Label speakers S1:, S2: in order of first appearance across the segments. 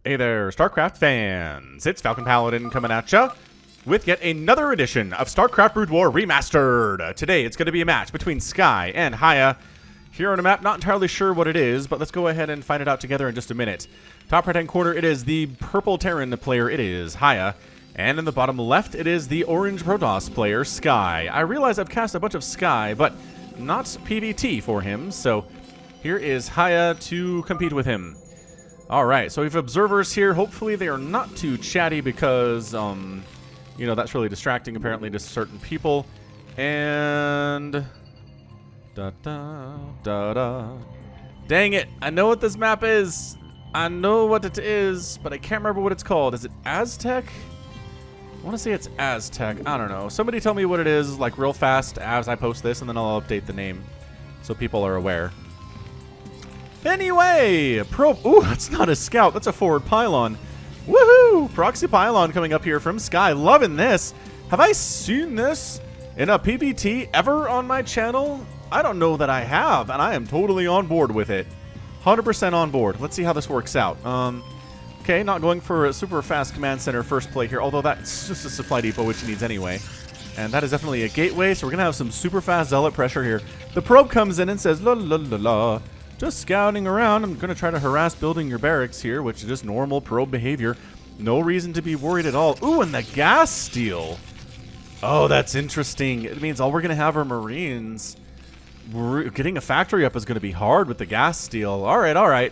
S1: Hey there, StarCraft fans! It's Falcon Paladin coming at ya with yet another edition of StarCraft Brood War Remastered. Today, it's going to be a match between Sky and Hiya. Here on a map, not entirely sure what it is, but let's go ahead and find it out together in just a minute. Top right-hand corner, it is the purple Terran player, it is Hiya. And in the bottom left, it is the orange Protoss player, Sky. I realize I've cast a bunch of Sky, but not PvT for him, so here is Hiya to compete with him. Alright, so we have observers here. Hopefully they are not too chatty because, you know, that's really distracting apparently to certain people. And... Da-da-da-da. Dang it, I know what this map is. I know what it is, but I can't remember what it's called. Is it Aztec? I want to say it's Aztec. I don't know. Somebody tell me what it is, like, real fast as I post this, and then I'll update the name so people are aware. Anyway, ooh, that's not a scout. That's a forward pylon. Woohoo! Proxy pylon coming up here from Sky. Loving this. Have I seen this in a PvT ever on my channel? I don't know that I have, and I am totally on board with it. 100% on board. Let's see how this works out. Okay, not going for a super fast command center first play here, although that's just a supply depot, which he needs anyway. And that is definitely a gateway, so we're going to have some super fast zealot pressure here. The probe comes in and says, la la la la. Just scouting around. I'm going to try to harass building your barracks here, which is just normal probe behavior. No reason to be worried at all. Ooh, and the gas steal. Oh, that's interesting. It means all we're going to have are Marines. Getting a factory up is going to be hard with the gas steal. All right, all right.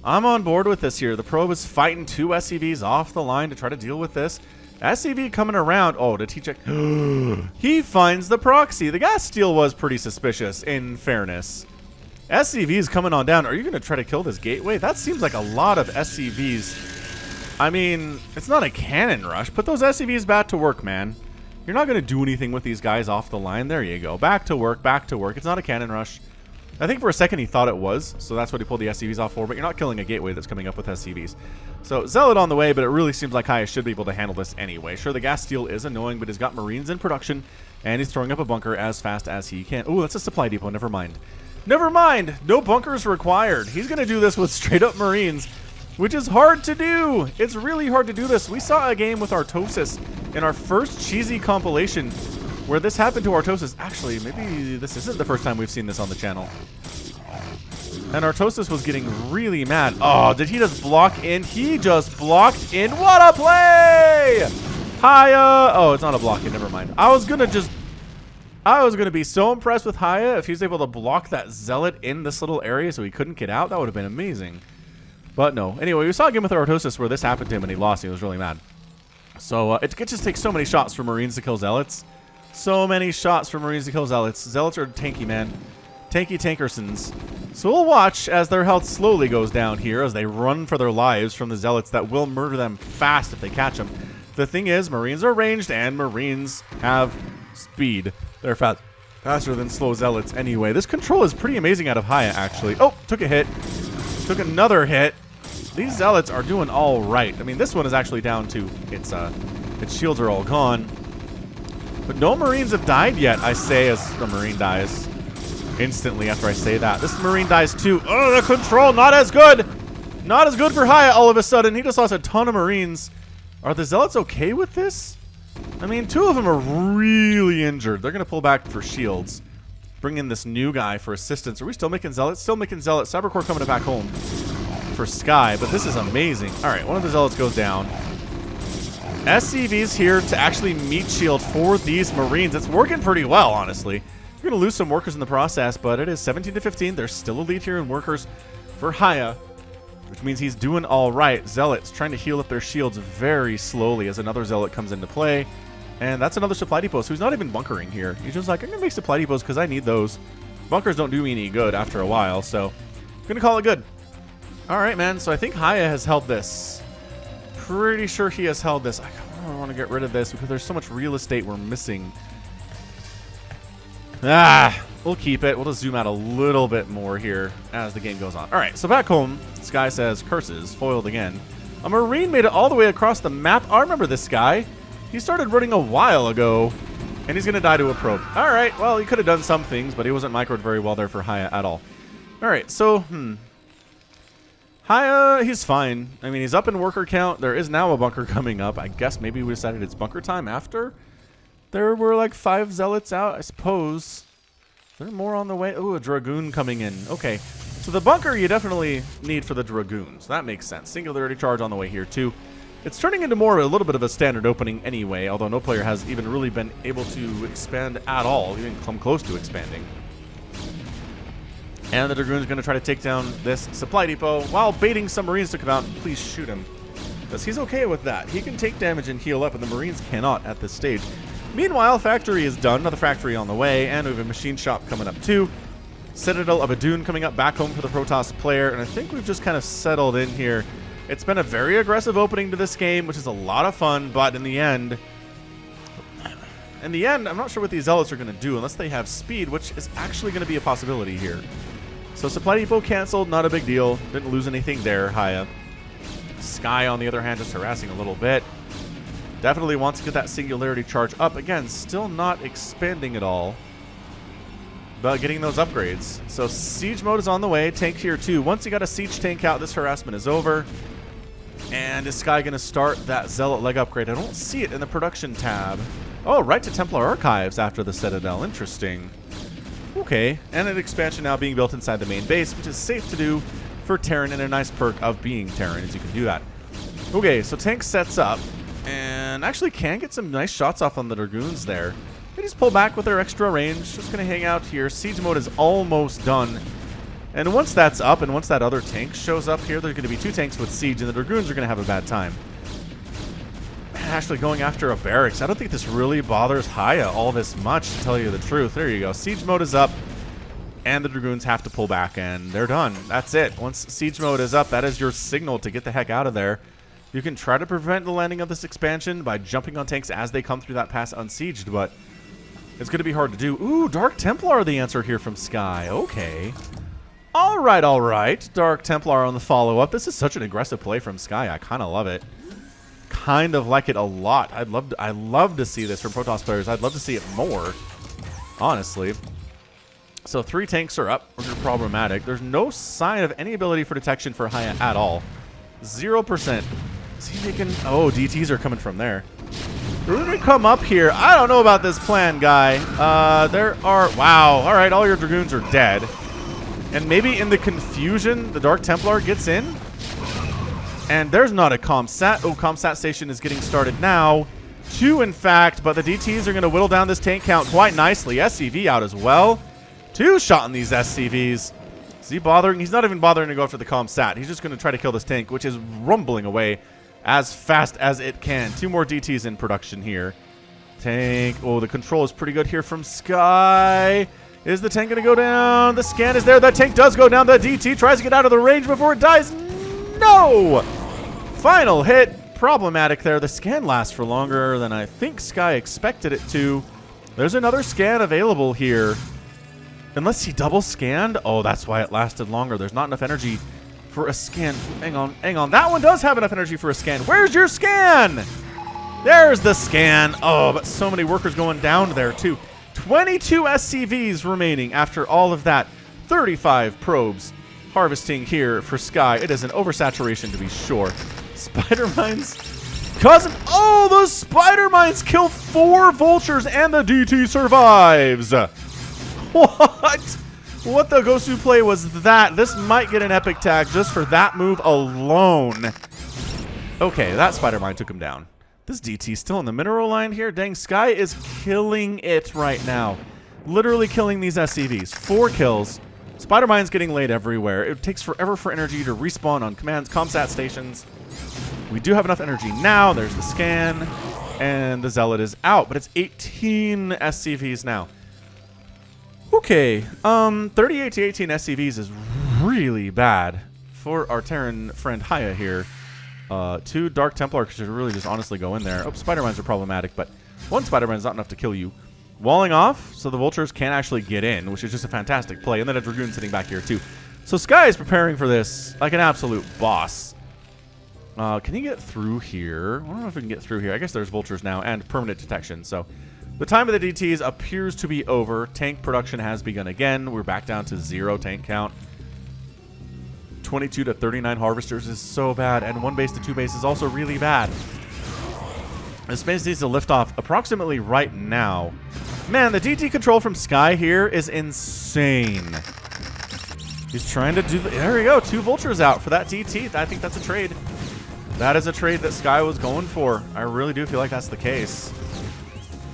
S1: I'm on board with this here. The probe is fighting two SCVs off the line to try to deal with this. SCV coming around. Oh, did he check? He finds the proxy. The gas steal was pretty suspicious, in fairness. SCVs coming on down. Are you going to try to kill this gateway? That seems like a lot of SCVs. I mean, it's not a cannon rush. Put those SCVs back to work, man. You're not going to do anything with these guys off the line. There you go. Back to work, back to work. It's not a cannon rush. I think for a second he thought it was, so that's what he pulled the SCVs off for, but you're not killing a gateway that's coming up with SCVs. So, Zealot on the way, but it really seems like Hiya should be able to handle this anyway. Sure, the gas steal is annoying, but he's got Marines in production, and he's throwing up a bunker as fast as he can. Ooh, that's a supply depot. Never mind. Never mind! No bunkers required. He's going to do this with straight-up Marines, which is hard to do. It's really hard to do this. We saw a game with Artosis in our first cheesy compilation where this happened to Artosis. Actually, maybe this isn't the first time we've seen this on the channel. And Artosis was getting really mad. Oh, did he just block in? He just blocked in. What a play! Hiya! Oh, it's not a block in. Never mind. I was going to be so impressed with Hiya if he was able to block that zealot in this little area so he couldn't get out. That would have been amazing. But no. Anyway, we saw a game with Artosis where this happened to him and he lost. He was really mad. So it just takes so many shots for Marines to kill zealots. So many shots for Marines to kill zealots. Zealots are tanky, man. Tanky tankersons. So we'll watch as their health slowly goes down here as they run for their lives from the zealots that will murder them fast if they catch them. The thing is, Marines are ranged and Marines have speed. They're faster than slow zealots anyway. This control is pretty amazing out of Hiya, actually. Oh, took a hit. Took another hit. These zealots are doing all right. I mean, this one is actually down to its shields are all gone. But no Marines have died yet, I say, as the Marine dies instantly after I say that. This Marine dies too. Oh, the control, not as good. Not as good for Hiya all of a sudden. He just lost a ton of Marines. Are the zealots okay with this? I mean, two of them are really injured. They're going to pull back for shields. Bring in this new guy for assistance. Are we still making zealots? Still making zealots. Cybercore coming back home for Sky, but this is amazing. All right, one of the zealots goes down. SCV's here to actually meat shield for these Marines. It's working pretty well, honestly. You're going to lose some workers in the process, but it is 17 to 15. There's still a lead here in workers for Hiya, which means he's doing all right. Zealots trying to heal up their shields very slowly as another zealot comes into play. And that's another supply depot, so he's not even bunkering here. He's just like, I'm going to make supply depots because I need those. Bunkers don't do me any good after a while, so I'm going to call it good. All right, man, so I think Hiya has held this. Pretty sure he has held this. I don't want to get rid of this because there's so much real estate we're missing. We'll keep it. We'll just zoom out a little bit more here as the game goes on. All right, so back home, this guy says, curses, foiled again. A Marine made it all the way across the map. I remember this guy. He started running a while ago, and he's going to die to a probe. All right, well, he could have done some things, but he wasn't microed very well there for Hiya at all. All right, so, Hiya, he's fine. I mean, he's up in worker count. There is now a bunker coming up. I guess maybe we decided it's bunker time after there were like 5 zealots out, I suppose. Is there more on the way? Ooh, a dragoon coming in. Okay, so the bunker you definitely need for the dragoons. That makes sense. Singularity charge on the way here too. It's turning into more a little bit of a standard opening anyway, although no player has even really been able to expand at all, even come close to expanding. And the dragoon's going to try to take down this supply depot while baiting some marines to come out and please shoot him. Because he's okay with that. He can take damage and heal up, and the marines cannot at this stage. Meanwhile, factory is done. Another factory on the way, and we have a machine shop coming up too. Citadel of Adun coming up back home for the Protoss player, and I think we've just kind of settled in here. It's been a very aggressive opening to this game, which is a lot of fun, but in the end, I'm not sure what these zealots are going to do unless they have speed, which is actually going to be a possibility here. So supply depot canceled, not a big deal. Didn't lose anything there, Hiya. Sky, on the other hand, just harassing a little bit. Definitely wants to get that singularity charge up. Again, still not expanding at all, but getting those upgrades. So siege mode is on the way. Tank here too. Once you got a siege tank out, this harassment is over. And is Sky going to start that zealot leg upgrade? I don't see it in the production tab. Oh, right to Templar archives after the Citadel. Interesting. Okay, and an expansion now being built inside the main base, which is safe to do for Terran, and a nice perk of being Terran, as you can do that. Okay, so tank sets up, and actually can get some nice shots off on the Dragoons there. They just pull back with their extra range, just going to hang out here. Siege mode is almost done. And once that's up, and once that other tank shows up here, there's going to be 2 tanks with siege, and the Dragoons are going to have a bad time. Actually going after a barracks. I don't think this really bothers Hiya all this much, to tell you the truth. There you go. Siege mode is up, and the Dragoons have to pull back, and they're done. That's it. Once siege mode is up, that is your signal to get the heck out of there. You can try to prevent the landing of this expansion by jumping on tanks as they come through that pass unsieged, but it's going to be hard to do. Ooh, Dark Templar the answer here from Sky. Okay. All right, all right. Dark Templar on the follow-up. This is such an aggressive play from Sky. I kind of love it. Kind of like it a lot. I'd love to see this from Protoss players. I'd love to see it more, honestly. So 3 tanks are up, which are problematic. There's no sign of any ability for detection for Hiya at all. 0%. Is he making... Oh, DTs are coming from there. They're going to come up here. I don't know about this plan, guy. There are... Wow. All right, all your Dragoons are dead. And maybe in the confusion, the Dark Templar gets in? And there's not a ComSat. Oh, ComSat station is getting started now. 2, in fact, but the DTs are going to whittle down this tank count quite nicely. SCV out as well. 2 shot on these SCVs. Is he bothering? He's not even bothering to go after the ComSat. He's just going to try to kill this tank, which is rumbling away as fast as it can. 2 more DTs in production here. Tank. Oh, the control is pretty good here from Sky. Is the tank going to go down? The scan is there. That tank does go down. The DT tries to get out of the range before it dies. No! Final hit. Problematic there. The scan lasts for longer than I think Sky expected it to. There's another scan available here. Unless he double scanned. Oh, that's why it lasted longer. There's not enough energy for a scan. Hang on, hang on. That one does have enough energy for a scan. Where's your scan? There's the scan. Oh, but so many workers going down there too. 22 SCVs remaining after all of that. 35 probes harvesting here for Sky. It is an oversaturation to be sure. Spider mines causing... Oh, those spider mines kill 4 vultures and the DT survives. What? What the Gosu play was that? This might get an epic tag just for that move alone. Okay, that spider mine took him down. This DT still in the mineral line here. Dang, Sky is killing it right now. Literally killing these SCVs. 4 kills. Spider mine's getting laid everywhere. It takes forever for energy to respawn on commands, ComSat stations. We do have enough energy now. There's the scan. And the Zealot is out. But it's 18 SCVs now. Okay. 38 to 18 SCVs is really bad for our Terran friend Hiya here. 2 Dark Templar should really just honestly go in there. Oh, Spider Mines are problematic, but 1 Spider Mine is not enough to kill you. Walling off, so the Vultures can't actually get in, which is just a fantastic play. And then a Dragoon sitting back here, too. So Sky is preparing for this like an absolute boss. Can he get through here? I don't know if we can get through here. I guess there's Vultures now and permanent detection. So the time of the DTs appears to be over. Tank production has begun again. We're back down to 0 tank count. 22 to 39 harvesters is so bad, and 1 base to 2 base is also really bad. This base needs to lift off approximately right now. Man, the DT control from Sky here is insane. He's trying to do there we go, 2 vultures out for that DT. I think that's a trade. That is a trade that Sky was going for. I really do feel like that's the case.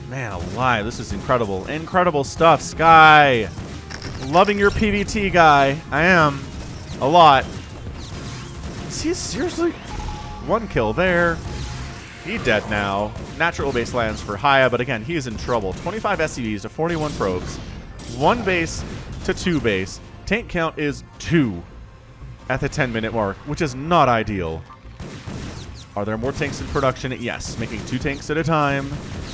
S1: Man alive, this is incredible. Incredible stuff, Sky. Loving your PvT, guy. I am. A lot. Is he seriously? 1 kill there. He dead now. Natural base lands for Hiya, but again, he is in trouble. 25 SCVs to 41 probes. 1 base to 2 base. Tank count is 2 at the 10-minute mark, which is not ideal. Are there more tanks in production? Yes, making 2 tanks at a time.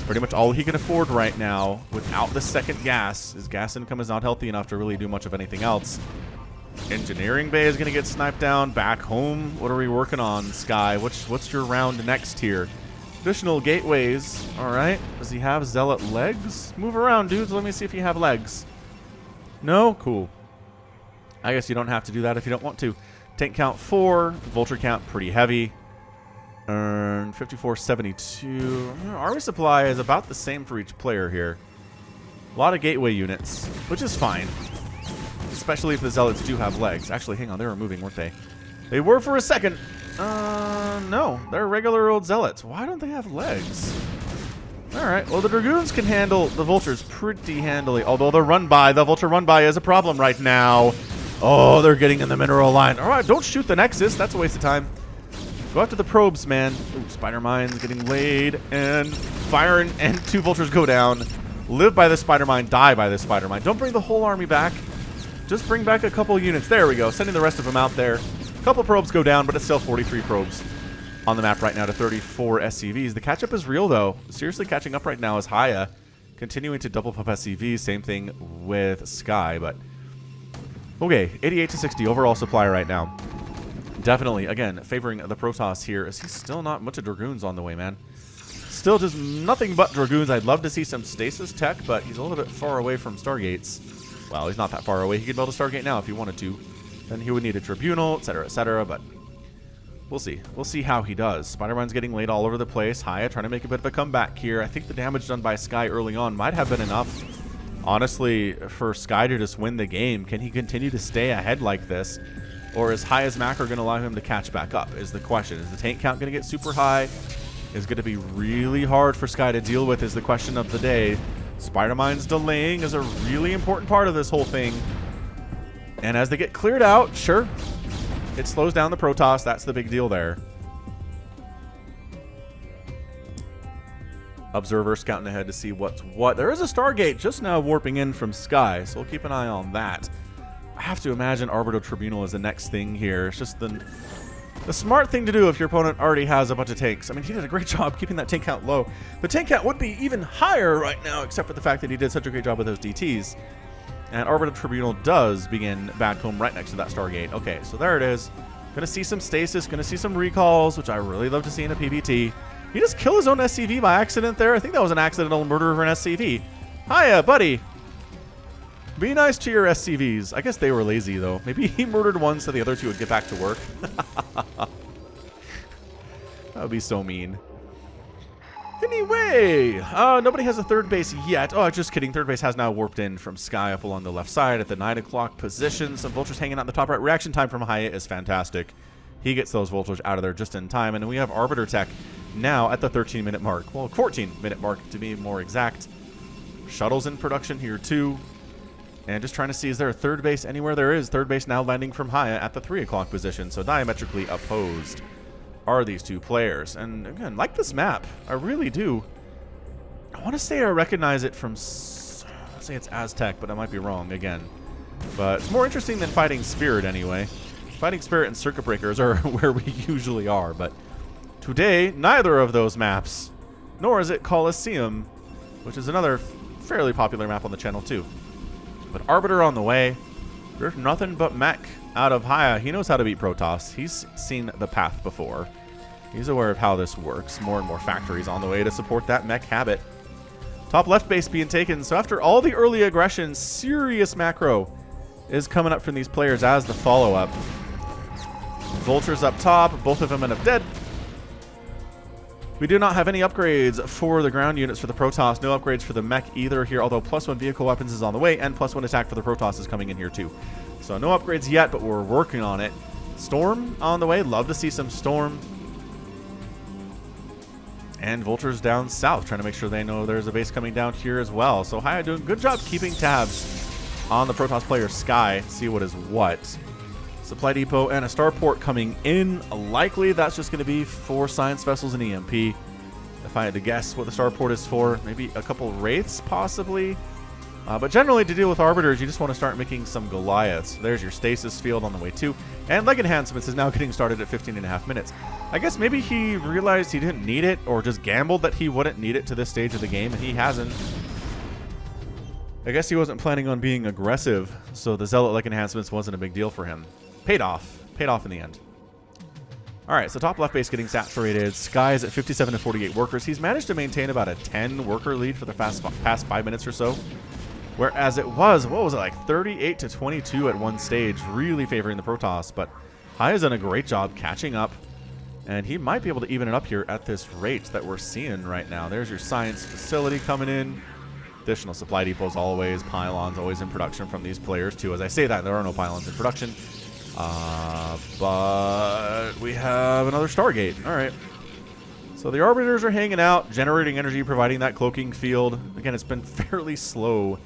S1: Pretty much all he can afford right now without the second gas. His gas income is not healthy enough to really do much of anything else. Engineering bay is going to get sniped down. Back home, what are we working on, Sky? What's your round next here? Additional gateways. All right. Does he have zealot legs? Move around, dudes. Let me see if you have legs. No? Cool. I guess you don't have to do that if you don't want to. Tank count 4. Vulture count pretty heavy. 5472. Army supply is about the same for each player here. A lot of gateway units, which is fine. Especially if the zealots do have legs. Actually, hang on, they were moving, weren't they? They were for a second. No, they're regular old zealots. Why don't they have legs? Alright, well the dragoons can handle the vultures pretty handily. Although the vulture run-by is a problem right now. Oh, they're getting in the mineral line. Alright, don't shoot the Nexus. That's a waste of time. Go after the probes, man. Ooh, spider mines getting laid. And fire and 2 vultures go down. Live by the spider mine, die by the spider mine. Don't bring the whole army back. Just bring back a couple units. There we go. Sending the rest of them out there. A couple probes go down, but it's still 43 probes on the map right now to 34 SCVs. The catch-up is real, though. Seriously catching up right now is Hiya. Continuing to double pump SCVs. Same thing with Sky, but... Okay, 88 to 60 overall supply right now. Definitely, again, favoring the Protoss here. Is he still not much of Dragoons on the way, man? Still just nothing but Dragoons. I'd love to see some stasis tech, but he's a little bit far away from Stargates. Well, he's not that far away. He could build a Stargate now if he wanted to. Then he would need a Tribunal, etc., but we'll see. We'll see how he does. Spider-Mine's getting laid all over the place. Hiya trying to make a bit of a comeback here. I think the damage done by Sky early on might have been enough, honestly, for Sky to just win the game. Can he continue to stay ahead like this? Or is Hiya's macro going to allow him to catch back up is the question. Is the tank count going to get super high? Is going to be really hard for Sky to deal with is the question of the day. Spider-Mine's delaying is a really important part of this whole thing. And as they get cleared out, sure, it slows down the Protoss. That's the big deal there. Observer scouting ahead to see what's what. There is a Stargate just now warping in from Sky, so we'll keep an eye on that. I have to imagine Arbiter Tribunal is the next thing here. It's just the smart thing to do if your opponent already has a bunch of tanks. I mean, he did a great job keeping that tank count low. The tank count would be even higher right now, except for the fact that he did such a great job with those DTs. And Arbiter Tribunal does begin back home right next to that Stargate. Okay, so there it is. Gonna see some stasis, gonna see some recalls, which I really love to see in a PvT. He just killed his own SCV by accident there. I think that was an accidental murder of an SCV. Hiya, buddy. Be nice to your SCVs. I guess they were lazy, though. Maybe he murdered one so the other 2 would get back to work. That would be so mean. Anyway, nobody has a third base yet. Oh, just kidding. Third base has now warped in from Sky up along the left side at the 9 o'clock position. Some vultures hanging out in the top right. Reaction time from Hiya is fantastic. He gets those vultures out of there just in time. And we have Arbiter Tech now at the 13-minute mark. Well, 14-minute mark to be more exact. Shuttles in production here, too. And just trying to see, is there a third base anywhere? There is. Third base now landing from Hiya at the 3 o'clock position. So diametrically opposed are these 2 players. And again, like this map. I really do. I want to say I recognize it from... Let's say it's Aztec, but I might be wrong again. But it's more interesting than Fighting Spirit anyway. Fighting Spirit and Circuit Breakers are where we usually are. But today, neither of those maps. Nor is it Colosseum, which is another fairly popular map on the channel too. But Arbiter on the way. There's nothing but mech out of Hiya. He knows how to beat Protoss. He's seen the path before. He's aware of how this works. More and more factories on the way to support that mech habit. Top left base being taken. So after all the early aggression, serious macro is coming up from these players as the follow-up. Vultures up top. Both of them end up dead. We do not have any upgrades for the ground units for the Protoss. No upgrades for the mech either here, although +1 vehicle weapons is on the way, and +1 attack for the Protoss is coming in here too. So no upgrades yet, but we're working on it. Storm on the way. Love to see some Storm. And Vultures down south, trying to make sure they know there's a base coming down here as well. So Hiya doing a good job keeping tabs on the Protoss player Sky. See what is what. Supply depot and a starport coming in. Likely that's just going to be for science vessels and EMP. If I had to guess what the starport is for, maybe a couple wraiths possibly. But generally, to deal with Arbiters, you just want to start making some Goliaths. There's your stasis field on the way too. And leg enhancements is now getting started at 15.5 minutes. I guess maybe he realized he didn't need it, or just gambled that he wouldn't need it to this stage of the game, and he hasn't. I guess he wasn't planning on being aggressive, so the Zealot leg enhancements wasn't a big deal for him. Paid off. Paid off in the end. Alright, so top left base getting saturated. Sky's at 57 to 48 workers. He's managed to maintain about a 10 worker lead for the past 5 minutes or so. Whereas it was, what was it, like 38 to 22 at one stage, really favoring the Protoss. But Hiya's done a great job catching up, and he might be able to even it up here at this rate that we're seeing right now. There's your science facility coming in. Additional supply depots always, pylons always in production from these players too. As I say that, there are no pylons in production. But we have another Stargate. All right. So the Arbiters are hanging out, generating energy, providing that cloaking field. Again, it's been fairly slow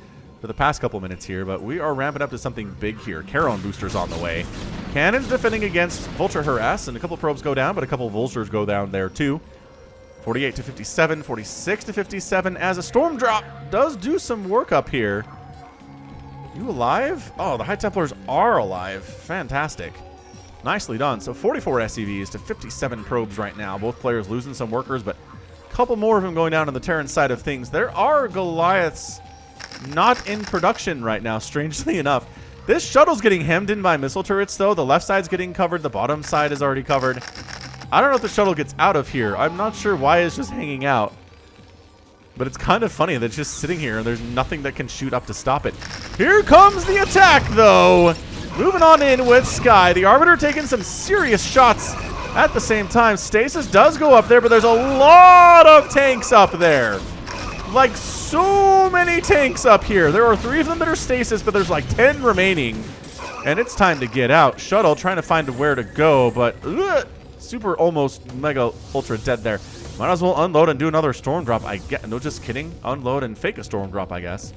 S1: for the past couple minutes here, but we are ramping up to something big here. Charon boosters on the way. Cannons defending against Vulture harass, and a couple probes go down, but a couple Vultures go down there too. 48 to 57, 46 to 57, as a storm drop does do some work up here. You alive? Oh, the High Templars are alive. Fantastic. Nicely done. So 44 SCVs to 57 probes right now. Both players losing some workers, but a couple more of them going down on the Terran side of things. There are Goliaths not in production right now, strangely enough. This shuttle's getting hemmed in by missile turrets, though. The left side's getting covered. The bottom side is already covered. I don't know if the shuttle gets out of here. I'm not sure why it's just hanging out. But it's kind of funny that it's just sitting here and there's nothing that can shoot up to stop it. Here comes the attack, though. Moving on in with Sky. The Arbiter taking some serious shots at the same time. Stasis does go up there, but there's a lot of tanks up there. Like, so many tanks up here. There are 3 of them that are stasis, but there's like 10 remaining. And it's time to get out. Shuttle trying to find where to go, but super almost mega ultra dead there. Might as well unload and do another storm drop. I get no, just kidding. Unload and fake a storm drop, I guess.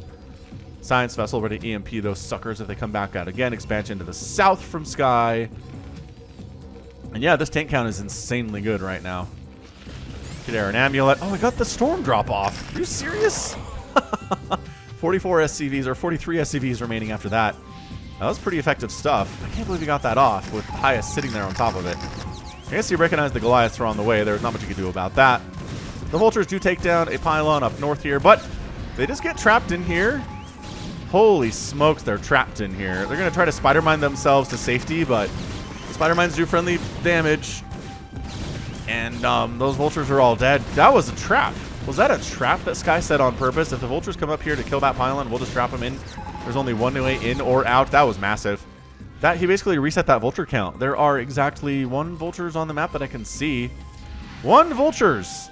S1: Science vessel ready to EMP those suckers if they come back out again. Expansion to the south from Sky. And yeah, this tank count is insanely good right now. Could air an amulet. Oh, I got the storm drop off. Are you serious? 44 SCVs or 43 SCVs remaining after that. That was pretty effective stuff. I can't believe he got that off with Hiya sitting there on top of it. I guess you recognize the Goliaths are on the way. There's not much you can do about that. The Vultures do take down a pylon up north here, but they just get trapped in here. Holy smokes, they're trapped in here. They're going to try to spider mine themselves to safety, but the spider mines do friendly damage. And those Vultures are all dead. That was a trap. Was that a trap that Sky set on purpose? If the Vultures come up here to kill that pylon, we'll just trap them in. There's only one way in or out. That was massive. That he basically reset that Vulture count. There are exactly 1 Vultures on the map that I can see. 1 Vultures.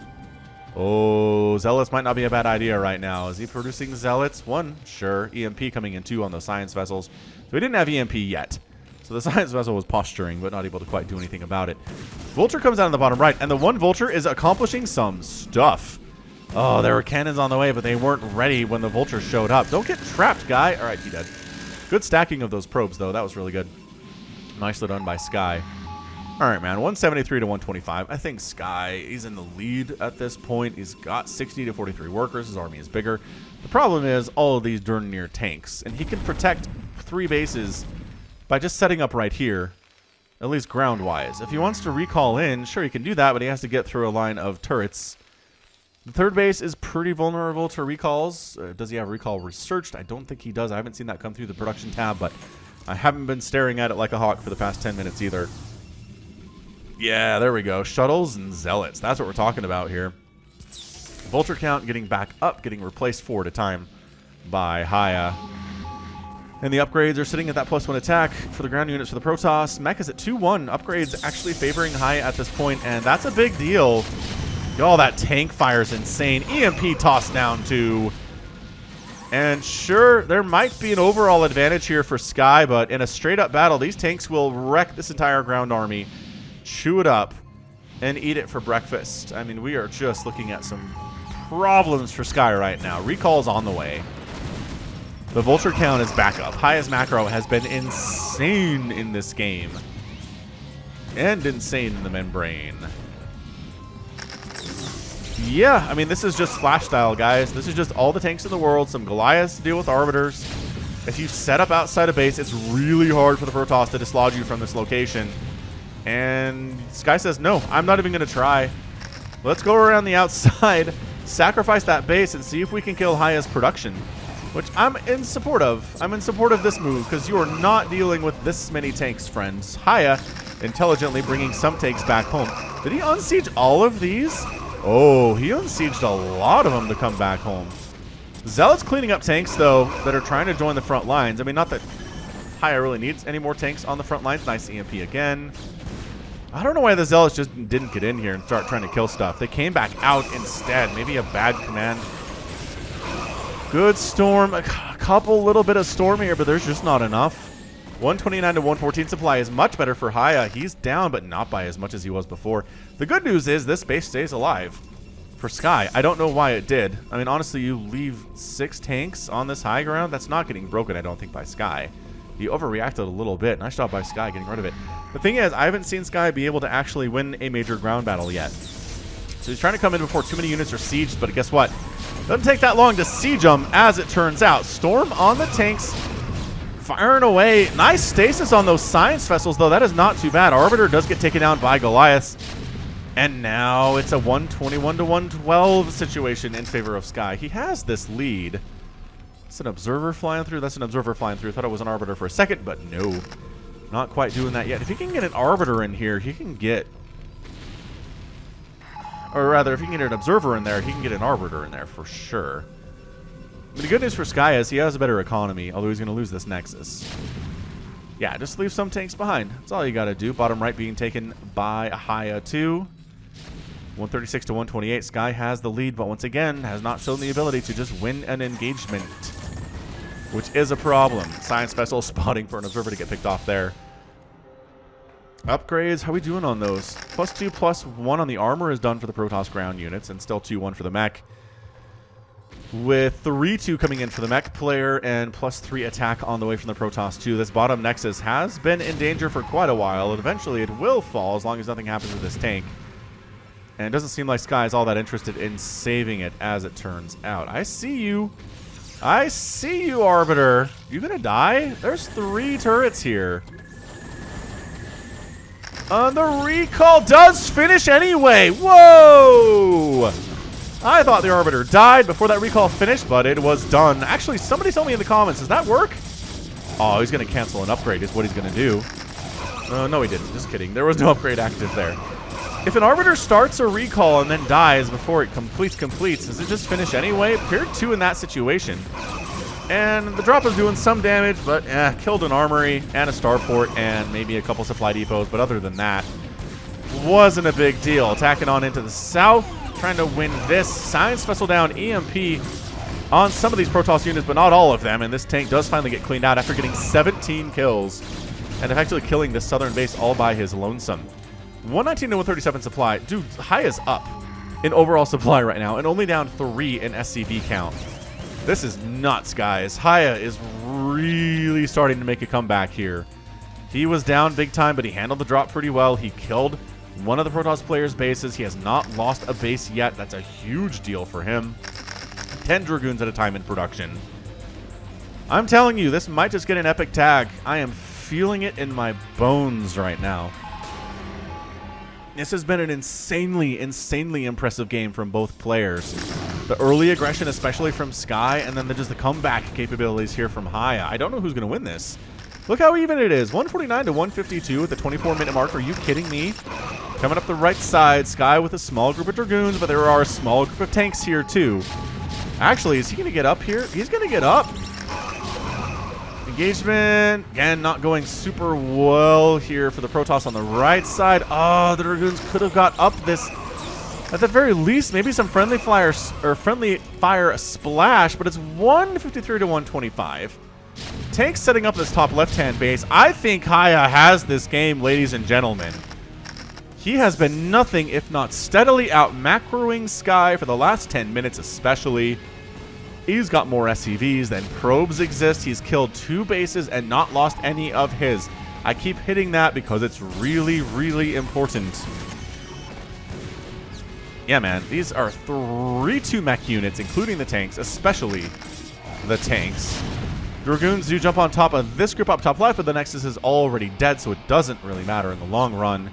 S1: Oh, Zealots might not be a bad idea right now. Is he producing Zealots? 1, sure. EMP coming in 2 on those science vessels. So we didn't have EMP yet. So the science vessel was posturing, but not able to quite do anything about it. Vulture comes out on the bottom right, and the 1 Vulture is accomplishing some stuff. Oh, there were cannons on the way, but they weren't ready when the Vulture showed up. Don't get trapped, guy. All right, he dead. Good stacking of those probes, though. That was really good. Nicely done by Sky. All right, man. 173 to 125. I think Sky, he's in the lead at this point. He's got 60 to 43 workers. His army is bigger. The problem is all of these darn near tanks. And he can protect 3 bases by just setting up right here, at least ground-wise. If he wants to recall in, sure, he can do that, but he has to get through a line of turrets. The 3rd base is pretty vulnerable to recalls. Does he have recall researched? I don't think he does. I haven't seen that come through the production tab, but I haven't been staring at it like a hawk for the past 10 minutes either. Yeah, there we go. Shuttles and Zealots. That's what we're talking about here. Vulture count getting back up, getting replaced 4 at a time by Hiya. And the upgrades are sitting at that +1 attack for the ground units for the Protoss. Mech is at 2-1. Upgrades actually favoring Hiya at this point, and that's a big deal. Oh, that tank fire is insane. EMP tossed down too. And sure, there might be an overall advantage here for Sky, but in a straight-up battle, these tanks will wreck this entire ground army, chew it up, and eat it for breakfast. I mean, we are just looking at some problems for Sky right now. Recall's on the way. The Vulture count is back up. Hiya's macro has been insane in this game. And insane in the membrane. Yeah, I mean, this is just Flash style, guys. This is just all the tanks in the world, some Goliaths to deal with Arbiters. If you set up outside a base, it's really hard for the Protoss to dislodge you from this location. And Sky says, no, I'm not even going to try. Let's go around the outside, sacrifice that base, and see if we can kill Hiya's production. Which I'm in support of. I'm in support of this move, because you are not dealing with this many tanks, friends. Hiya intelligently bringing some tanks back home. Did he unsiege all of these? Oh, he unsieged a lot of them to come back home. Zealot's cleaning up tanks, though, that are trying to join the front lines. I mean, not that Hiya really needs any more tanks on the front lines. Nice EMP again. I don't know why the Zealots just didn't get in here and start trying to kill stuff. They came back out instead. Maybe a bad command. Good storm. A couple little bit of storm here, but there's just not enough. 129 to 114 supply is much better for Hiya. He's down, but not by as much as he was before. The good news is this base stays alive. For Sky, I don't know why it did. I mean, honestly, you leave 6 tanks on this high ground. That's not getting broken, I don't think, by Sky. He overreacted a little bit. Nice job by Sky getting rid of it. The thing is, I haven't seen Sky be able to actually win a major ground battle yet. So he's trying to come in before too many units are sieged, but guess what? Doesn't take that long to siege them, as it turns out. Storm on the tanks, firing away. Nice stasis on those science vessels, though. That is not too bad. Arbiter does get taken down by Goliaths. And now it's a 121 to 112 situation in favor of Sky. He has this lead. That's an observer flying through. That's an observer flying through. Thought it was an Arbiter for a second, but no. Not quite doing that yet. If he can get an Arbiter in here, he can get... Or rather, if he can get an Observer in there, he can get an Arbiter in there for sure. But the good news for Sky is he has a better economy, although he's going to lose this Nexus. Yeah, just leave some tanks behind. That's all you got to do. Bottom right being taken by Hiya 2. 136 to 128. Sky has the lead, but once again, has not shown the ability to just win an engagement, which is a problem. Science Vessel spotting for an Observer to get picked off there. Upgrades, how are we doing on those? +2, +1 on the armor is done for the Protoss ground units, and still 2-1 for the mech. With 3-2 coming in for the mech player, and +3 attack on the way from the Protoss 2. This bottom Nexus has been in danger for quite a while, and eventually it will fall as long as nothing happens with this tank. And it doesn't seem like Sky is all that interested in saving it, as it turns out. I see you. I see you, Arbiter. You gonna die? There's 3 turrets here. The recall does finish anyway. Whoa! I thought the Arbiter died before that recall finished, but it was done. Actually, somebody tell me in the comments, does that work? Oh, he's going to cancel an upgrade is what he's going to do. No, he didn't. Just kidding. There was no upgrade active there. If an Arbiter starts a recall and then dies before it completes, does it just finish anyway? Period 2 in that situation. And the drop is doing some damage, but killed an armory and a starport and maybe a couple supply depots. But other than that, wasn't a big deal. Attacking on into the south, trying to win this. Science Vessel down, EMP on some of these Protoss units, but not all of them. And this tank does finally get cleaned out after getting 17 kills and effectively killing the southern base all by his lonesome. 119 to 137 supply. Dude, Hiya's up in overall supply right now and only down 3 in SCV count. This is nuts, guys. Hiya is really starting to make a comeback here. He was down big time, but he handled the drop pretty well. He killed one of the Protoss players' bases. He has not lost a base yet. That's a huge deal for him. 10 Dragoons at a time in production. I'm telling you, this might just get an epic tag. I am feeling it in my bones right now. This has been an insanely impressive game from both players. The early aggression, especially from Sky, and then just the comeback capabilities here from Hiya. I don't know who's going to win this. Look how even it is. 149 to 152 at the 24-minute mark. Are you kidding me? Coming up the right side, Sky with a small group of Dragoons, but there are a small group of tanks here too. Actually, is he going to get up here? He's going to get up. Engagement, again, not going super well here for the Protoss on the right side. Oh, the Dragoons could have got up this. At the very least, maybe some friendly fire splash, but it's 153 to 125. Tanks setting up this top left-hand base. I think Hiya has this game, ladies and gentlemen. He has been nothing if not steadily out macroing Sky for the last 10 minutes especially. He's got more SCVs than probes exist. He's killed 2 bases and not lost any of his. I keep hitting that because it's really, really important. Yeah, man, these are 3 2-mech units, including the tanks, especially the tanks. Dragoons do jump on top of this group up top left, but the Nexus is already dead, so it doesn't really matter in the long run.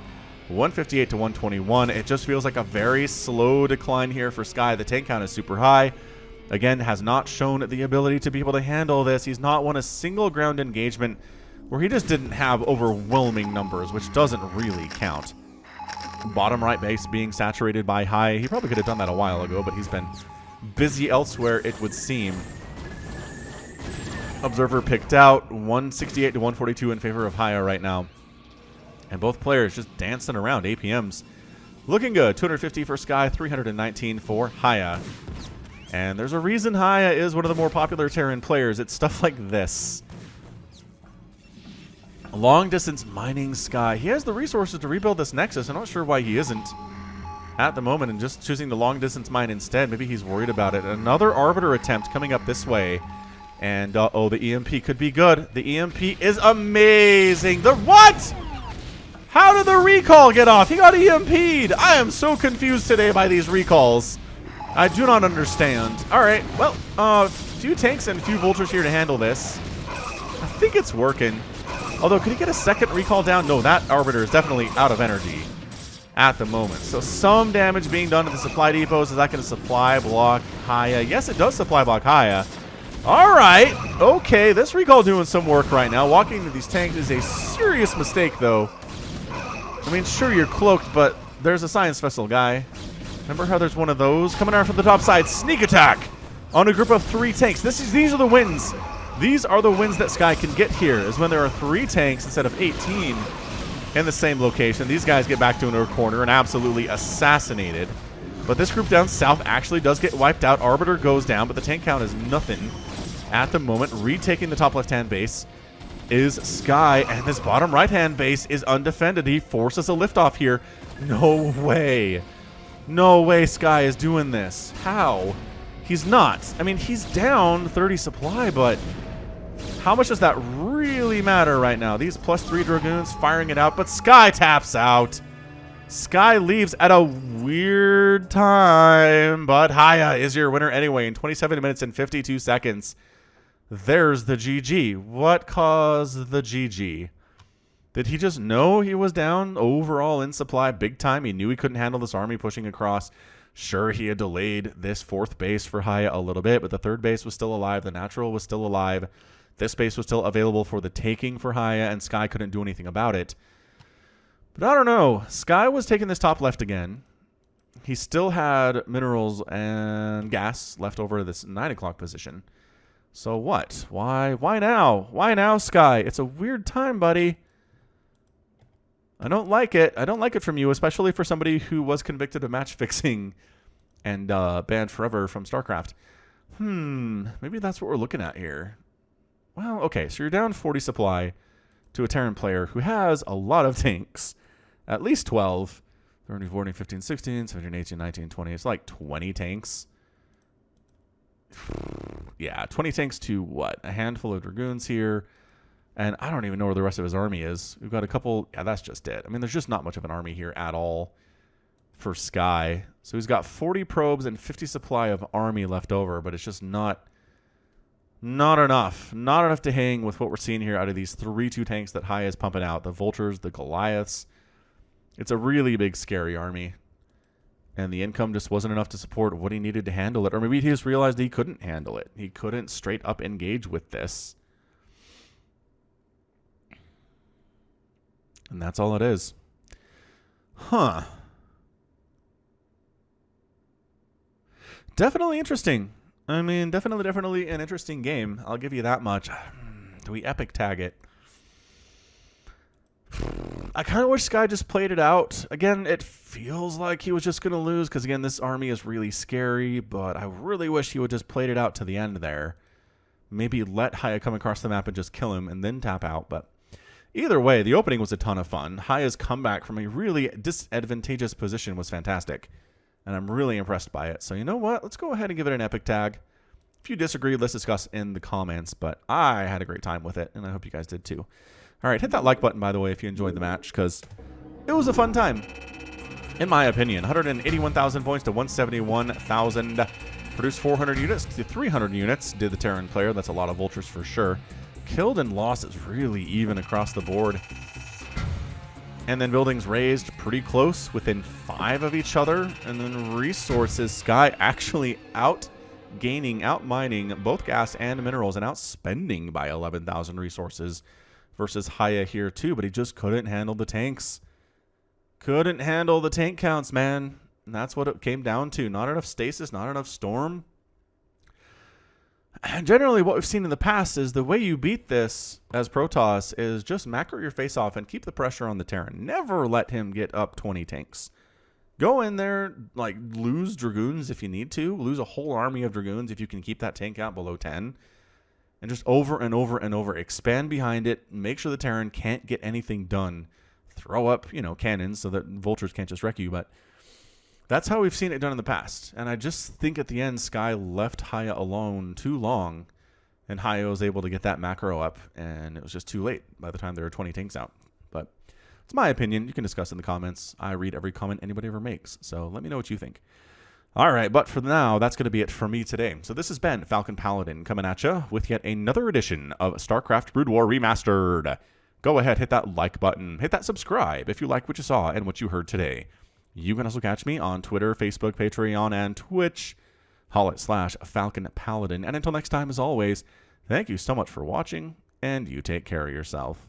S1: 158 to 121. It just feels like a very slow decline here for Sky. The tank count is super high. Again, has not shown the ability to be able to handle this. He's not won a single ground engagement where he just didn't have overwhelming numbers, which doesn't really count. Bottom right base being saturated by Hiya. He probably could have done that a while ago, but he's been busy elsewhere, it would seem. Observer picked out 168 to 142 in favor of Hiya right now. And both players just dancing around APMs. Looking good. 250 for Sky, 319 for Hiya. And there's a reason Hiya is one of the more popular Terran players. It's stuff like this. Long distance mining Sky. He has the resources to rebuild this Nexus. I'm not sure why he isn't at the moment and just choosing the long distance mine instead. Maybe he's worried about it. Another Arbiter attempt coming up this way. And, uh-oh, the EMP could be good. The EMP is amazing. The what? How did the recall get off? He got EMP'd. I am so confused today by these recalls. I do not understand. All right, well, a few tanks and a few vultures here to handle this. I think it's working. Although, could he get a second recall down? No, that Arbiter is definitely out of energy at the moment. So some damage being done to the supply depots. Is that going to supply block Hiya? Yes, it does supply block Hiya. All right. Okay, this recall doing some work right now. Walking into these tanks is a serious mistake, though. I mean, sure, you're cloaked, but there's a science vessel guy. Remember how there's one of those? Coming out from the top side. Sneak attack on a group of 3 tanks. These are the wins. These are the wins that Sky can get here, is when there are 3 tanks instead of 18 in the same location. These guys get back to another corner and absolutely assassinated. But this group down south actually does get wiped out. Arbiter goes down, but the tank count is nothing at the moment. Retaking the top left-hand base is Sky, and this bottom right-hand base is undefended. He forces a liftoff here. No way. No way Sky is doing this. How? He's not. I mean, he's down 30 supply, but how much does that really matter right now? These +3 Dragoons firing it out, but Sky taps out. Sky leaves at a weird time, but Hiya is your winner anyway in 27 minutes and 52 seconds. There's the GG. What caused the GG? Did he just know he was down overall in supply big time? He knew he couldn't handle this army pushing across. Sure, he had delayed this 4th base for Hiya a little bit, but the 3rd base was still alive. The natural was still alive. This base was still available for the taking for Hiya, and Sky couldn't do anything about it. But I don't know. Sky was taking this top left again. He still had minerals and gas left over this 9 o'clock position. So what? Why now? Why now, Sky? It's a weird time, buddy. I don't like it. I don't like it from you, especially for somebody who was convicted of match fixing and banned forever from StarCraft. Maybe that's what we're looking at here. Well, okay, so you're down 40 supply to a Terran player who has a lot of tanks. At least 12. 13, 14, 15, 16, 17, 18, 19, 20. It's like 20 tanks. Yeah, 20 tanks to what? A handful of Dragoons here. And I don't even know where the rest of his army is. We've got a couple. Yeah, that's just it. I mean, there's just not much of an army here at all for Sky. So he's got 40 probes and 50 supply of army left over, but it's just not enough. Not enough to hang with what we're seeing here out of these 3-2 tanks that Hiya is pumping out. The Vultures, the Goliaths. It's a really big, scary army. And the income just wasn't enough to support what he needed to handle it. Or maybe he just realized he couldn't handle it. He couldn't straight up engage with this. And that's all it is. Huh. Definitely interesting. I mean, definitely an interesting game. I'll give you that much. Do we epic tag it? I kind of wish Sky just played it out. Again, it feels like he was just going to lose because, again, this army is really scary, but I really wish he would just played it out to the end there. Maybe let Hiya come across the map and just kill him and then tap out, but either way, the opening was a ton of fun. Hiya's comeback from a really disadvantageous position was fantastic, and I'm really impressed by it. So you know what? Let's go ahead and give it an epic tag. If you disagree, let's discuss in the comments, but I had a great time with it, and I hope you guys did too. All right, hit that like button, by the way, if you enjoyed the match, because it was a fun time, in my opinion. 181,000 points to 171,000. Produced 400 units to 300 units, did the Terran player. That's a lot of vultures for sure. Killed and lost is really even across the board. And then buildings raised pretty close, within 5 of each other. And then resources, Sky actually out-mining both gas and minerals and outspending by 11,000 resources. Versus Hiya here too, but he just couldn't handle the tanks. Couldn't handle the tank counts, man. And that's what it came down to. Not enough stasis, not enough storm. And generally what we've seen in the past is the way you beat this as Protoss is just macro your face off and keep the pressure on the Terran. Never let him get up 20 tanks. Go in there, like, lose Dragoons if you need to. Lose a whole army of Dragoons if you can keep that tank count below 10. And just over and over and over, expand behind it, make sure the Terran can't get anything done. Throw up, cannons so that vultures can't just wreck you, but that's how we've seen it done in the past. And I just think at the end, Sky left Hiya alone too long, and Hiya was able to get that macro up, and it was just too late by the time there were 20 tanks out. But it's my opinion. You can discuss in the comments. I read every comment anybody ever makes, so let me know what you think. All right, but for now, that's going to be it for me today. So this has been Falcon Paladin coming at you with yet another edition of StarCraft Brood War Remastered. Go ahead, hit that like button, hit that subscribe if you like what you saw and what you heard today. You can also catch me on Twitter, Facebook, Patreon, and Twitch. /Falcon Paladin. And until next time, as always, thank you so much for watching, and you take care of yourself.